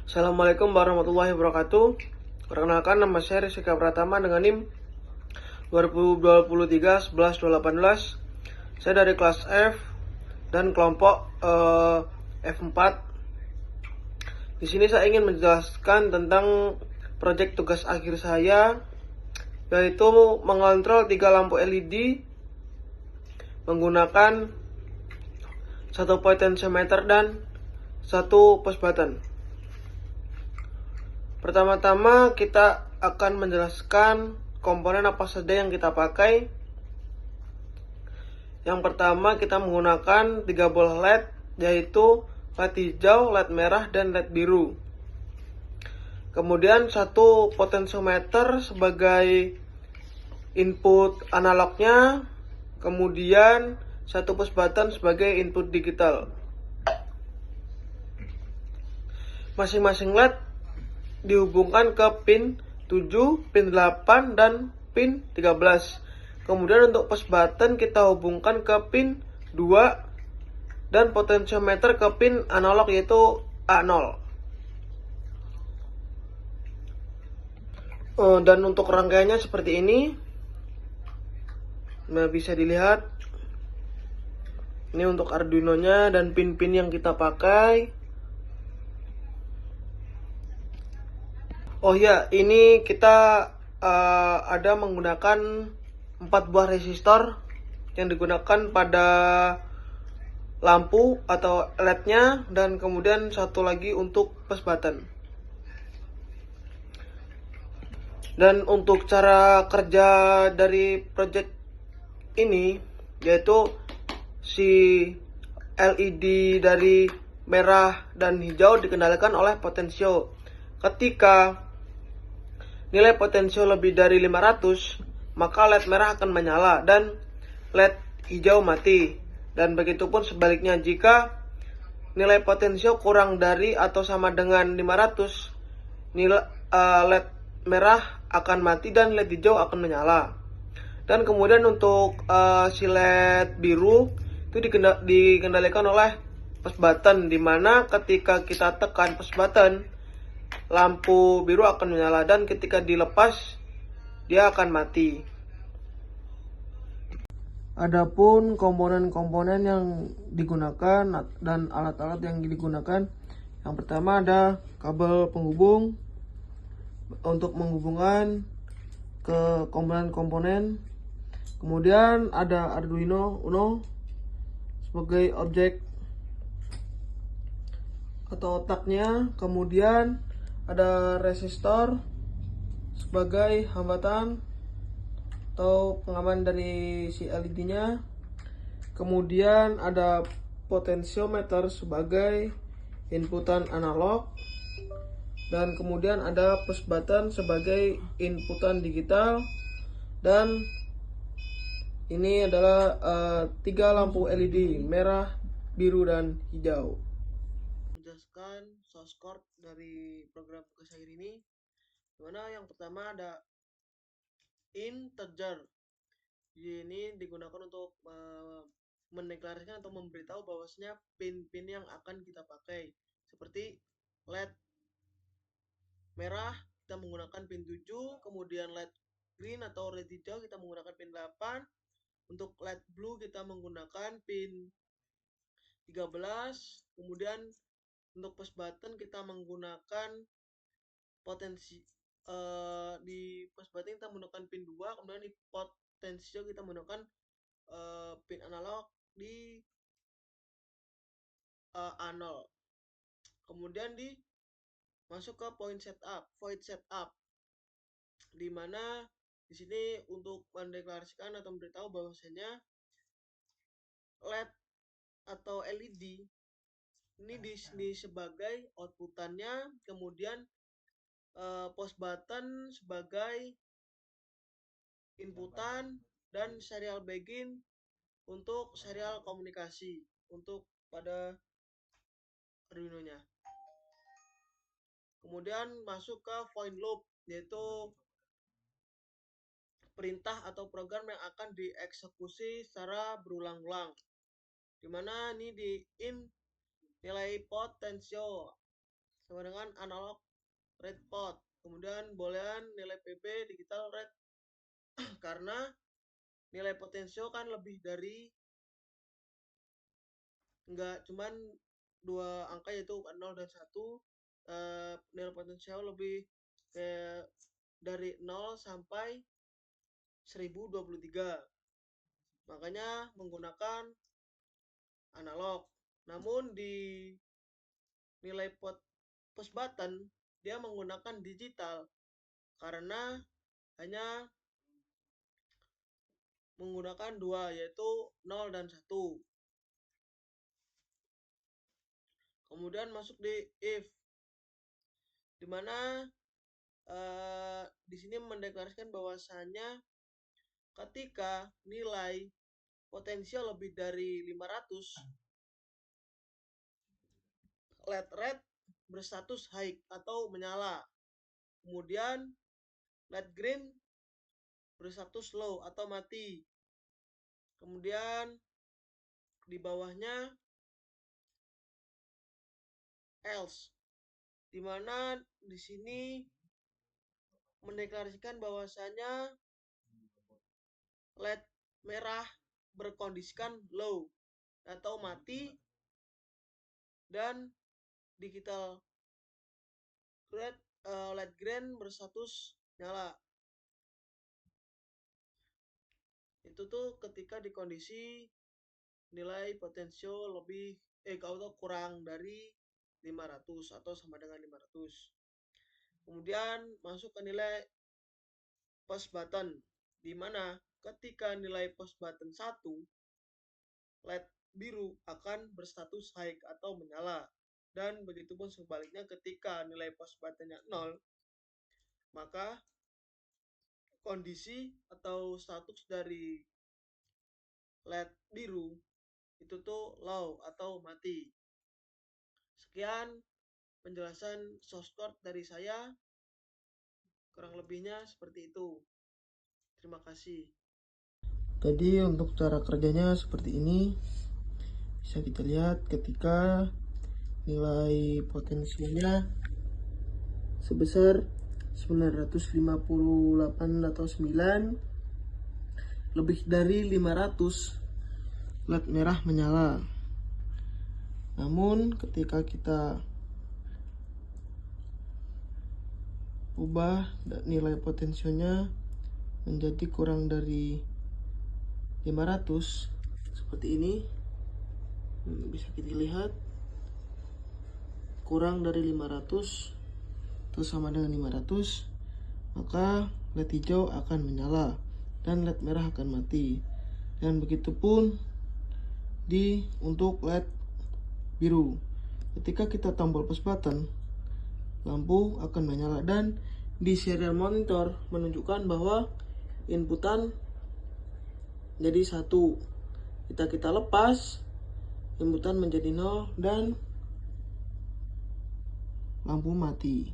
Assalamualaikum warahmatullahi wabarakatuh. Perkenalkan, nama saya Rizky Pratama dengan NIM 2023 11 218. Saya dari kelas F dan kelompok F4. Di sini saya ingin menjelaskan tentang proyek tugas akhir saya, yaitu mengontrol 3 lampu LED menggunakan 1 potentiometer dan 1 push button. Pertama-tama kita akan menjelaskan komponen apa saja yang kita pakai. Yang pertama kita menggunakan 3 bola LED, yaitu LED hijau, LED merah, dan LED biru. Kemudian 1 potentiometer sebagai input analognya, kemudian 1 push button sebagai input digital. Masing-masing LED dihubungkan ke pin 7, pin 8, dan pin 13. Kemudian untuk push button kita hubungkan ke pin 2 dan potentiometer ke pin analog yaitu A0. Dan untuk rangkaiannya seperti ini. Nah, bisa dilihat. Ini untuk Arduino-nya dan pin-pin yang kita pakai. Oh ya, ini kita ada menggunakan 4 buah resistor yang digunakan pada lampu atau LED-nya, dan kemudian 1 lagi untuk push button. Dan untuk cara kerja dari project ini, yaitu si LED dari merah dan hijau dikendalikan oleh potensio. Ketika nilai potensio lebih dari 500, maka LED merah akan menyala dan LED hijau mati. Dan begitupun sebaliknya, jika nilai potensio kurang dari atau sama dengan 500, nilai LED merah akan mati dan LED hijau akan menyala. Dan kemudian untuk si LED biru itu dikendalikan oleh push button, dimana ketika kita tekan push button, lampu biru akan menyala, dan ketika dilepas dia akan mati. Adapun komponen-komponen yang digunakan dan alat-alat yang digunakan, yang pertama ada kabel penghubung untuk menghubungkan ke komponen-komponen. Kemudian ada Arduino Uno sebagai objek atau otaknya. Kemudian ada resistor sebagai hambatan atau pengaman dari si LED-nya. Kemudian ada potentiometer sebagai inputan analog, dan kemudian ada push button sebagai inputan digital. Dan ini adalah 3 lampu LED merah, biru, dan hijau. Menjelaskan source code dari program tugas akhir ini, dimana yang pertama ada integer. Ini digunakan untuk mendeklarasikan atau memberitahu bahwasanya pin-pin yang akan kita pakai. Seperti LED merah kita menggunakan pin 7, kemudian LED green atau LED hijau kita menggunakan pin 8. Untuk LED blue kita menggunakan pin 13. Kemudian untuk push button kita menggunakan di push button kita menggunakan pin 2, kemudian di potensio kita menggunakan pin analog di A0. Kemudian masuk ke void setup, di mana di sini untuk mendeklarasikan atau memberitahu bahwasanya LED atau LED ini di sebagai outputannya, kemudian push button sebagai inputan, dan serial begin untuk serial komunikasi untuk pada Arduino-nya. Kemudian masuk ke void loop, yaitu perintah atau program yang akan dieksekusi secara berulang-ulang, dimana ini di in nilai potensio sama dengan analog red pot. Kemudian boolean nilai PB digital red karena nilai potensio kan lebih dari, enggak cuman dua angka yaitu 0 dan 1. Nilai potensio lebih dari 0 sampai 1023. Makanya menggunakan analog. Namun di nilai push button dia menggunakan digital karena hanya menggunakan dua, yaitu 0 dan 1. Kemudian masuk di if, dimana di sini mendeklarasikan bahwasanya ketika nilai potensial lebih dari 500, LED red berstatus high atau menyala. Kemudian LED green berstatus low atau mati. Kemudian di bawahnya else, dimana di sini mendeklarasikan bahwasanya LED merah berkondisikan low atau mati dan digital red LED green berstatus nyala. Itu tuh ketika di kondisi nilai potensio lebih atau kurang dari 500 atau sama dengan 500. Kemudian masuk ke nilai push button, di mana ketika nilai push button 1, LED biru akan berstatus high atau menyala. Dan begitupun sebaliknya ketika nilai push buttonnya 0, maka kondisi atau status dari LED biru itu tuh low atau mati. Sekian penjelasan source code dari saya. Kurang lebihnya seperti itu. Terima kasih. Jadi untuk cara kerjanya seperti ini. Bisa kita lihat ketika nilai potensinya sebesar 958 atau 9 lebih dari 500, LED merah menyala. Namun ketika kita ubah nilai potensinya menjadi kurang dari 500 seperti ini, bisa kita lihat kurang dari 500 atau sama dengan 500, maka LED hijau akan menyala dan LED merah akan mati. Dan begitupun untuk LED biru, ketika kita tombol push button, lampu akan menyala dan di serial monitor menunjukkan bahwa inputan jadi 1. Kita lepas, inputan menjadi 0 dan lampu mati.